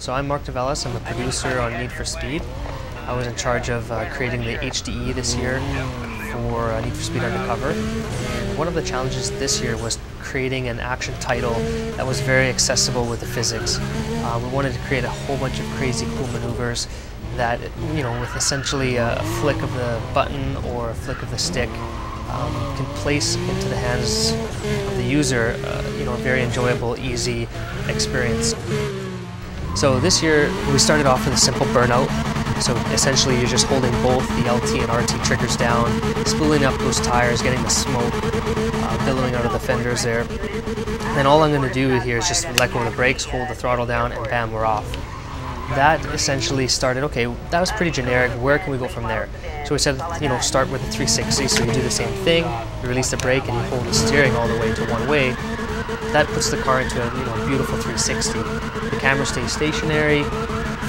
So I'm Mark Develis. I'm a producer on Need for Speed. I was in charge of creating the HDE this year for Need for Speed Undercover. And one of the challenges this year was creating an action title that was very accessible with the physics. We wanted to create a whole bunch of crazy cool maneuvers that, you know, with essentially a flick of the button or a flick of the stick, can place into the hands of the user, you know, a very enjoyable, easy experience. So this year we started off with a simple burnout. So essentially you're just holding both the LT and RT triggers down, spooling up those tires, getting the smoke billowing out of the fenders there. And all I'm going to do here is just let go of the brakes, hold the throttle down, and bam, we're off. That essentially started, okay, that was pretty generic, where can we go from there? So we said, you know, start with a 360, so you do the same thing, you release the brake and you hold the steering all the way to one way. That puts the car into a, you know, beautiful 360. The camera stays stationary.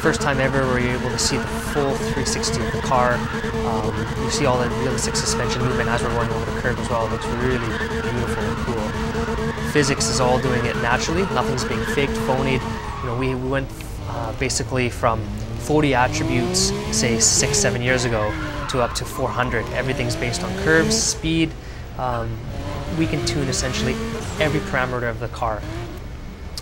First time ever where you're able to see the full 360 of the car. You see all the realistic suspension movement as we're going over the curb as well. It looks really beautiful and cool. Physics is all doing it naturally. Nothing's being faked, phonied. You know, we went basically from 40 attributes, say 6-7 years ago, to up to 400. Everything's based on curves, speed. We can tune essentially every parameter of the car.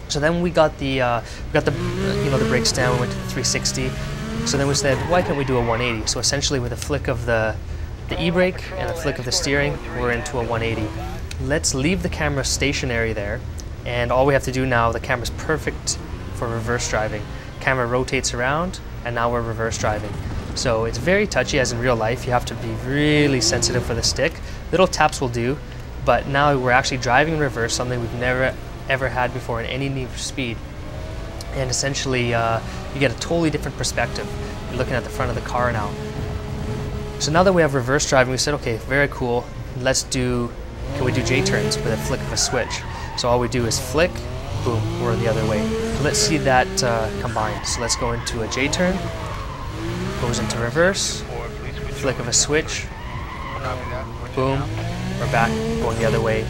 So then we got the you know, the brakes down. We went to the 360. So then we said, why can't we do a 180? So essentially, with a flick of the e-brake and a flick of the steering, we're into a 180. Let's leave the camera stationary there, and all we have to do now, the camera's perfect for reverse driving. Camera rotates around, and now we're reverse driving. So it's very touchy, as in real life. You have to be really sensitive for the stick. Little taps will do, but now we're actually driving in reverse, something we've never ever had before in any Need for Speed. And essentially, you get a totally different perspective. You're looking at the front of the car now. So now that we have reverse driving, we said, okay, very cool. Can we do J-turns with a flick of a switch? So all we do is flick, boom, we're the other way. Let's see that combined. So let's go into a J-turn, goes into reverse, flick of a switch, boom, we're back going the other way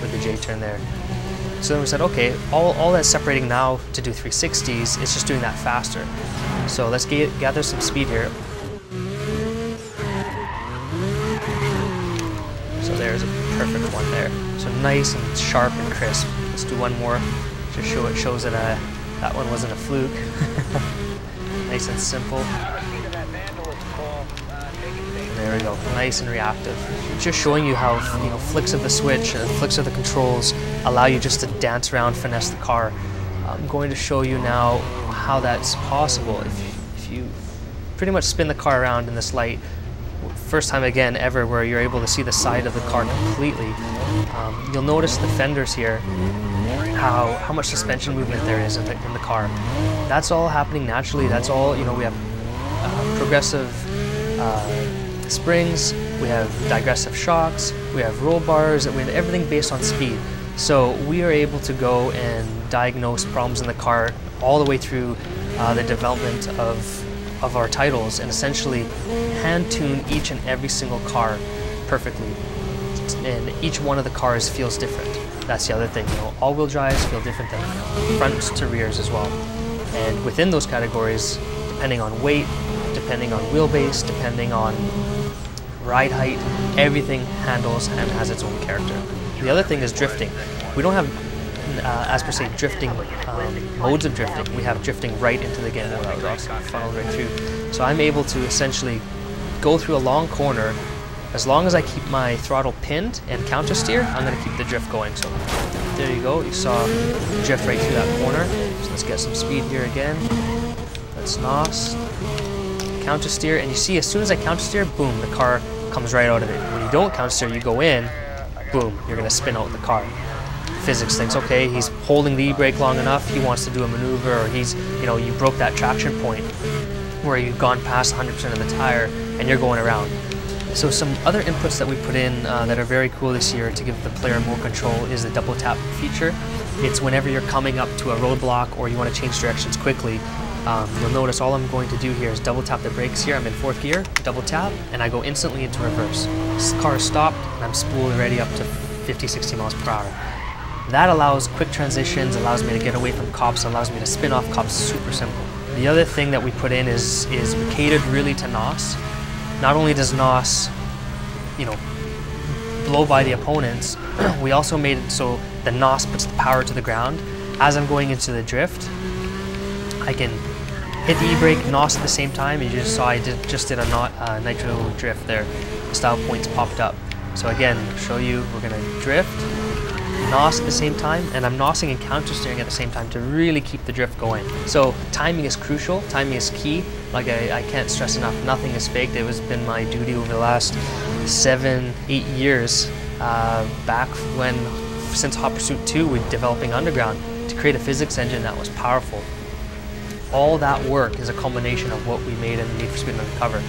with the J-turn there. So then we said, okay, all that's separating now to do 360s is just doing that faster. So let's gather some speed here. So there's a perfect one there. So nice and sharp and crisp. Let's do one more to show it shows that that one wasn't a fluke. Nice and simple. There we go, nice and reactive. Just showing you how, you know, flicks of the switch and flicks of the controls allow you just to dance around, finesse the car. I'm going to show you now how that's possible. If you pretty much spin the car around in this light, first time again ever where you're able to see the side of the car completely. You'll notice the fenders here, how much suspension movement there is in the car. That's all happening naturally. That's all, you know, we have progressive springs, we have digressive shocks, we have roll bars, we have everything based on speed. So we are able to go and diagnose problems in the car all the way through the development of our titles, and essentially hand tune each and every single car perfectly. And each one of the cars feels different. That's the other thing, you know, all-wheel drives feel different than fronts to rears as well. And within those categories, depending on weight, depending on wheelbase, depending on ride height, everything handles and has its own character. The other thing is drifting. We don't have, as per se, drifting modes of drifting. We have drifting right into the game mode. That was awesome, funneled right through. So I'm able to essentially go through a long corner. As long as I keep my throttle pinned and counter steer, I'm going to keep the drift going. So there you go. You saw the drift right through that corner. So let's get some speed here again. Let's NOS. Counter steer, and you see as soon as I counter steer, boom, the car comes right out of it. When you don't counter steer, you go in, boom, you're going to spin out the car. Physics thinks, okay, he's holding the e-brake long enough, he wants to do a maneuver, or he's, you know, you broke that traction point where you've gone past 100% of the tire and you're going around. So some other inputs that we put in that are very cool this year to give the player more control is the double tap feature. It's whenever you're coming up to a roadblock or you want to change directions quickly, you'll notice all I'm going to do here is double tap the brakes here. I'm in 4th gear, double tap, and I go instantly into reverse. This car is stopped, and I'm spooled already up to 50-60 miles per hour. That allows quick transitions, allows me to get away from cops, allows me to spin off cops, super simple. The other thing that we put in is we catered really to NOS. Not only does NOS, blow by the opponents, we also made it so the NOS puts the power to the ground. As I'm going into the drift, I can hit the e-brake, NOS at the same time, and you just saw I just did a nitro drift there. Style points popped up. So again, show you, we're gonna drift, NOS at the same time, and I'm NOSing and counter steering at the same time to really keep the drift going. So timing is crucial, timing is key. Like I can't stress enough, nothing is faked. It has been my duty over the last 7-8 years, since Hot Pursuit 2, we're developing Underground, to create a physics engine that was powerful. All that work is a culmination of what we made in Need for Speed Undercover.